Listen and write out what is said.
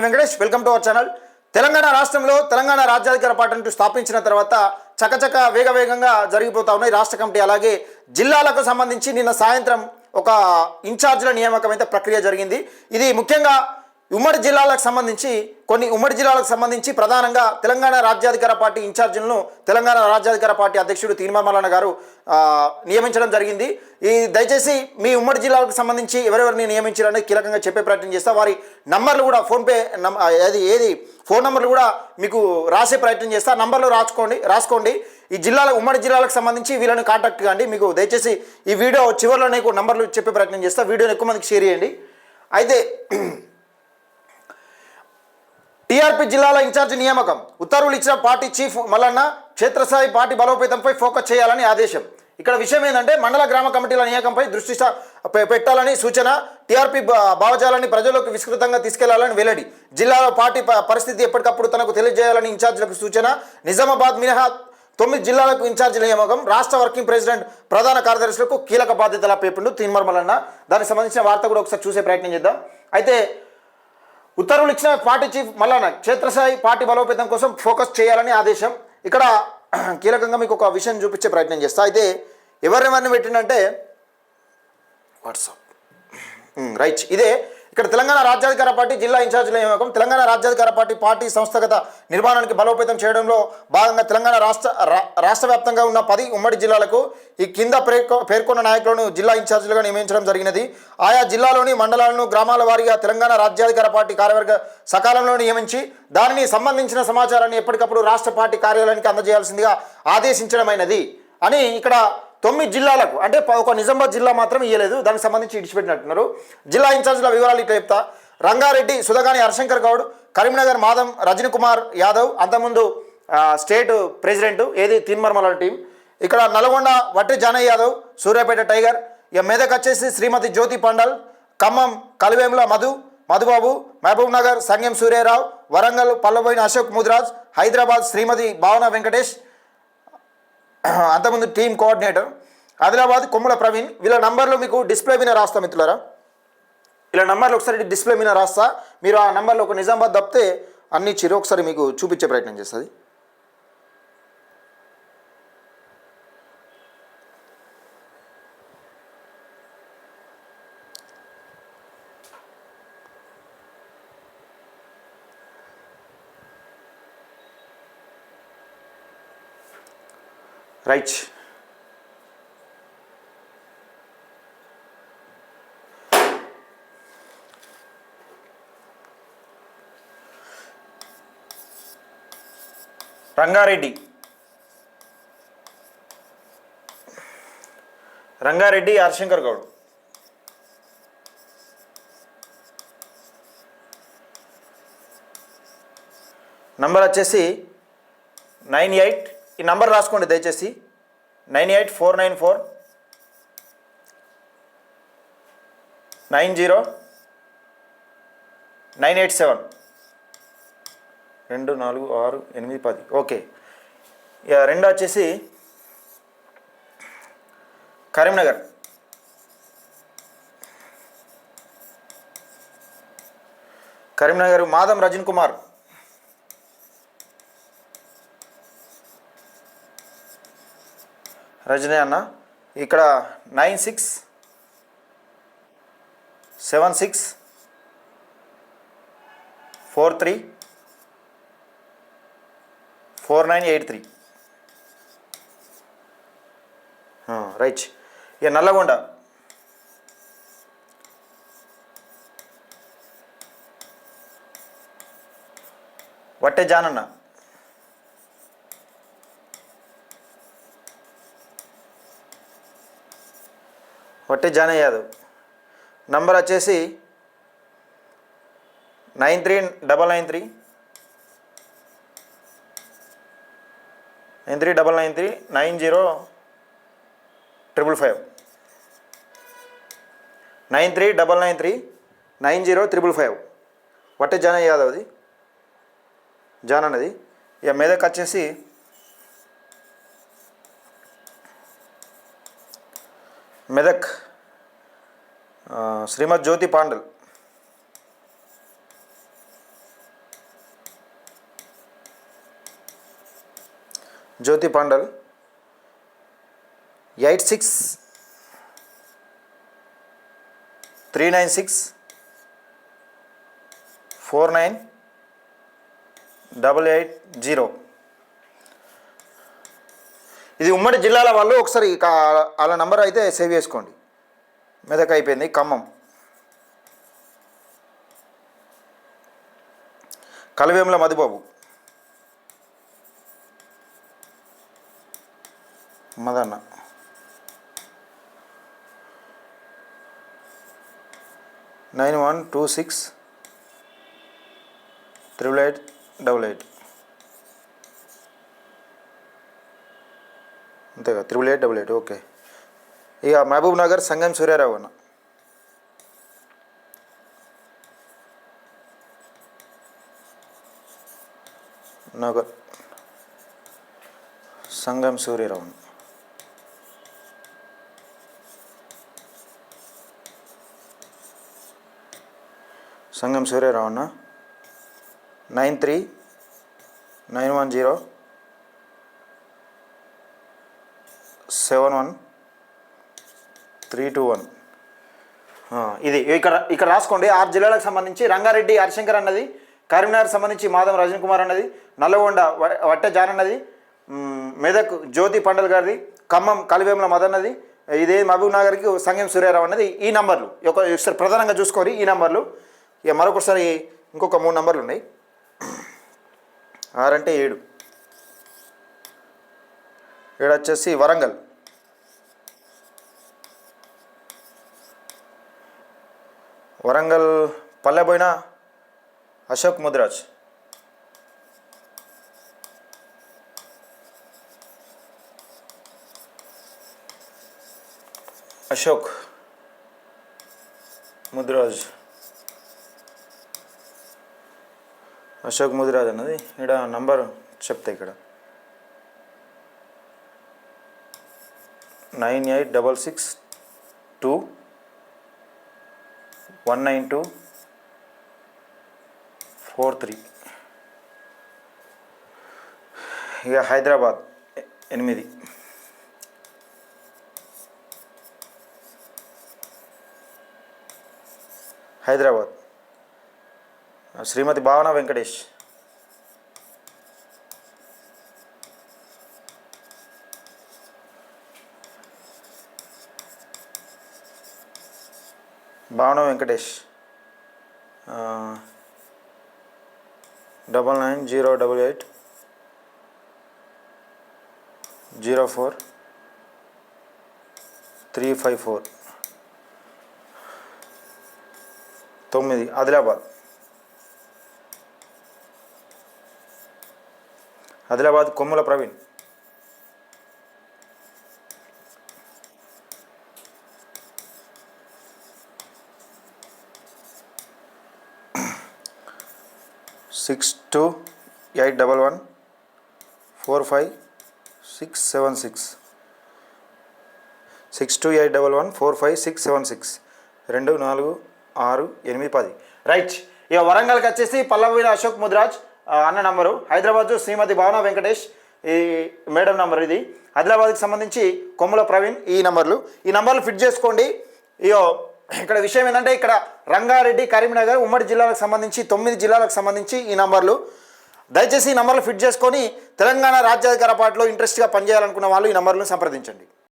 Venkatesh welcome to our channel. Telangana రాష్ట్రంలో తెలంగాణ రాజ్యాధికార పార్టీని స్థాపించిన తర్వాత చకచక వేగవేగంగా జరిగిపోతా ఉన్నాయి రాష్ట్ర కమిటీ. అలాగే జిల్లాలకు సంబంధించి నిన్న సాయంత్రం ఒక ఇన్ఛార్జ్ల నియామకం అయితే ప్రక్రియ జరిగింది. ఇది ముఖ్యంగా ఉమ్మడి జిల్లాలకు సంబంధించి ప్రధానంగా తెలంగాణ రాజ్యాధికార పార్టీ ఇన్ఛార్జీలను తెలంగాణ రాజ్యాధికార పార్టీ అధ్యక్షుడు తీన్మార్ మల్లన్న గారు నియమించడం జరిగింది. దయచేసి మీ ఉమ్మడి జిల్లాలకు సంబంధించి ఎవరెవరిని నియమించారని కీలకంగా చెప్పే ప్రయత్నం చేస్తా. వారి నంబర్లు కూడా ఫోన్పే ఫోన్ నంబర్లు కూడా మీకు రాసే ప్రయత్నం చేస్తా. నంబర్లు రాసుకోండి. ఈ ఉమ్మడి జిల్లాలకు సంబంధించి వీళ్ళని కాంటాక్ట్ కాండి. మీకు దయచేసి ఈ వీడియో చివరిలో నీకు నంబర్లు చెప్పే ప్రయత్నం చేస్తా. వీడియోని ఎక్కువ మందికి షేర్ చేయండి. అయితే టీఆర్పీ జిల్లాల ఇన్ఛార్జి నియామకం ఉత్తర్వులు ఇచ్చిన పార్టీ చీఫ్ మల్లన్న క్షేత్రస్థాయి పార్టీ బలోపేతంపై ఫోకస్ చేయాలని ఆదేశం. ఇక్కడ విషయం ఏంటంటే మండల గ్రామ కమిటీల నియామకంపై దృష్టి పెట్టాలని సూచన. టీఆర్పీ భావజాలాన్ని ప్రజలకు విస్తృతంగా తీసుకెళ్లాలని వెల్లడి. జిల్లాలో పార్టీ పరిస్థితి ఎప్పటికప్పుడు తనకు తెలియజేయాలని ఇన్ఛార్జీలకు సూచన. నిజామాబాద్ మినహా 9 జిల్లాలకు ఇన్ఛార్జీల నియామకం. రాష్ట్ర వర్కింగ్ ప్రెసిడెంట్ ప్రధాన కార్యదర్శులకు కీలక బాధ్యతల పేర్కొంటూ తీన్మార్ మల్లన్న. దానికి సంబంధించిన వార్త కూడా ఒకసారి చూసే ప్రయత్నం చేద్దాం. అయితే ఉత్తర్వులు ఇచ్చిన పార్టీ చీఫ్ మల్లన్న క్షేత్రస్థాయి పార్టీ బలోపేతం కోసం ఫోకస్ చేయాలని ఆదేశం. ఇక్కడ కీలకంగా మీకు ఒక విషయం చూపించే ప్రయత్నం చేస్తా. అయితే ఎవరెవరిని పెట్టిందంటే వాట్సాప్ రైట్. ఇదే ఇక్కడ తెలంగాణ రాజ్యాధికార పార్టీ జిల్లా ఇన్ఛార్జీల నియామకం. తెలంగాణ రాజ్యాధికార పార్టీ సంస్థాగత నిర్మాణానికి బలోపేతం చేయడంలో భాగంగా తెలంగాణ రాష్ట్ర వ్యాప్తంగా ఉన్న 10 ఉమ్మడి జిల్లాలకు ఈ కింద పేర్కొన్న నాయకులను జిల్లా ఇన్ఛార్జీలుగా నియమించడం జరిగినది. ఆయా జిల్లాలోని మండలాలను గ్రామాల వారీగా తెలంగాణ రాజ్యాధికార పార్టీ కార్యవర్గ సకాలంలో నియమించి దానిని సంబంధించిన సమాచారాన్ని ఎప్పటికప్పుడు రాష్ట్ర పార్టీ కార్యాలయానికి అందజేయాల్సిందిగా ఆదేశించడమైనది అని ఇక్కడ 9 జిల్లాలకు, అంటే ఒక నిజామాబాద్ జిల్లా మాత్రం ఇవ్వలేదు. దానికి సంబంధించి ఇడిచిపెట్టినట్టున్నారు. జిల్లా ఇన్ఛార్జీల వివరాలు ఇట్లా చెప్తా. రంగారెడ్డి సుధగాని హరిశంకర్ గౌడ్, కరీంనగర్ మాధవ్ రజనీ కుమార్ యాదవ్, అంతకుముందు state president Teenmar Mallanna team. ఇక్కడ నల్గొండ వట్టి జానయ్య యాదవ్, సూర్యాపేట టైగర్. ఇక మెదక్ వచ్చేసి శ్రీమతి జ్యోతి పండల్, ఖమ్మం కలివేముల మధుబాబు, మహబూబ్ నగర్ సంగం సూర్యరావు, వరంగల్ పల్లబోయిన అశోక్ ముదిరాజ్, హైదరాబాద్ శ్రీమతి భావన వెంకటేష్, అంతకుముందు టీం కోఆర్డినేటర్, ఆదిలాబాద్ కొమ్ముల ప్రవీణ్. వీళ్ళ నంబర్లు మీకు డిస్ప్లే మీద రాస్తా మిత్రులారా. వీళ్ళ నంబర్లు ఒకసారి డిస్ప్లే మీద రాస్తా. మీరు ఆ నంబర్లో ఒక నిజామాబాద్ తప్పితే అన్ని చిరు ఒకసారి మీకు చూపించే ప్రయత్నం చేస్తుంది. రైట్. రంగారెడ్డి హరిశంకర్ గౌడ్. నంబర్ వచ్చేసి 98. ఈ నంబర్ రాసుకోండి దయచేసి. 98 494 90 987 2 4 6 8 10. ఓకే. ఇక రెండు వచ్చేసి కరీంనగర్. మాధం రజన్ కుమార్. రజనీ అన్న. ఇక్కడ 9676 43 4983. రైట్. ఇక నల్లగొండ వట్టే జానన్న. వట్టి జానయ్య యాదవ్. నంబర్ వచ్చేసి 9393 903 90 555 వట్టి జానయ్య యాదవ్ది జాన్ అన్నది. ఇక మెదక్ వచ్చేసి మెదక్ శ్రీమతి జ్యోతి పాండల్. జ్యోతి పండల్ 86394880. ఇది ఉమ్మడి జిల్లాల వాళ్ళు ఒకసారి వాళ్ళ నంబర్ అయితే సేవ్ చేసుకోండి. మెదక్ అయిపోయింది. ఖమ్మం, కలివేముల మధుబాబు, మదన్న, 91268888. అంతేగా 8888. ఓకే. ఇక మహబూబ్ నగర్ సంగం సూర్యారావు అన్న, నగర్ సంగం సూర్యారావు, సంగం సూర్యారావు అన్న 9391071321. ఇది ఇక్కడ రాసుకోండి. 6 జిల్లాలకు సంబంధించి రంగారెడ్డి హరిశంకర్ అన్నది, కరీంనగర్ సంబంధించి మాధవ రజన్ కుమార్ అన్నది, నల్లగొండ వట్టె జాన్ అన్నది, మెదక్ జ్యోతి పండల్ గారిది, ఖమ్మం కలివేముల మదన్నది, ఇదే మహబూబ్ నగర్కి సంగం సూర్యారావు అన్నది. ఈ నంబర్లు ఒకసారి ప్రధానంగా చూసుకోరి. ఈ నంబర్లు ఇక మరొకసారి ఇంకొక 3 నంబర్లు ఉన్నాయి. 6 అంటే 7. 7 వచ్చేసి వరంగల్, పల్లెబోయిన అశోక్ ముదిరాజ్, అశోక్ ముదిరాజ్ అన్నది. ఇక్కడ నంబర్ చెప్తా. ఇక్కడ 9866219243. ఇక హైదరాబాద్ 8. హైదరాబాద్ శ్రీమతి భావన వెంకటేష్, భావన వెంకటేష్ 990804 354. 9 ఆదిలాబాద్ కొమ్ముల ప్రవీణ్, 6281145676 6281145676 246810. రైట్. ఇక వరంగల్కి వచ్చేసి పల్లవిన అశోక్ ముదిరాజ్ అన్న నంబరు, హైదరాబాద్ శ్రీమతి భావన వెంకటేష్ ఈ మేడం నంబర్ ఇది, ఆదిలాబాద్కి సంబంధించి కొమ్ముల ప్రవీణ్ ఈ నంబర్లు ఫిట్ చేసుకోండి. ఇక్కడ విషయం ఏంటంటే ఇక్కడ రంగారెడ్డి కరీంనగర్ ఉమ్మడి జిల్లాలకు సంబంధించి 9 జిల్లాలకు సంబంధించి ఈ నంబర్లు. దయచేసి ఈ నంబర్లు ఫిట్ చేసుకొని తెలంగాణ రాజ్యాధికార పార్టీలో ఇంట్రెస్ట్గా పనిచేయాలనుకున్న వాళ్ళు ఈ నంబర్లను సంప్రదించండి.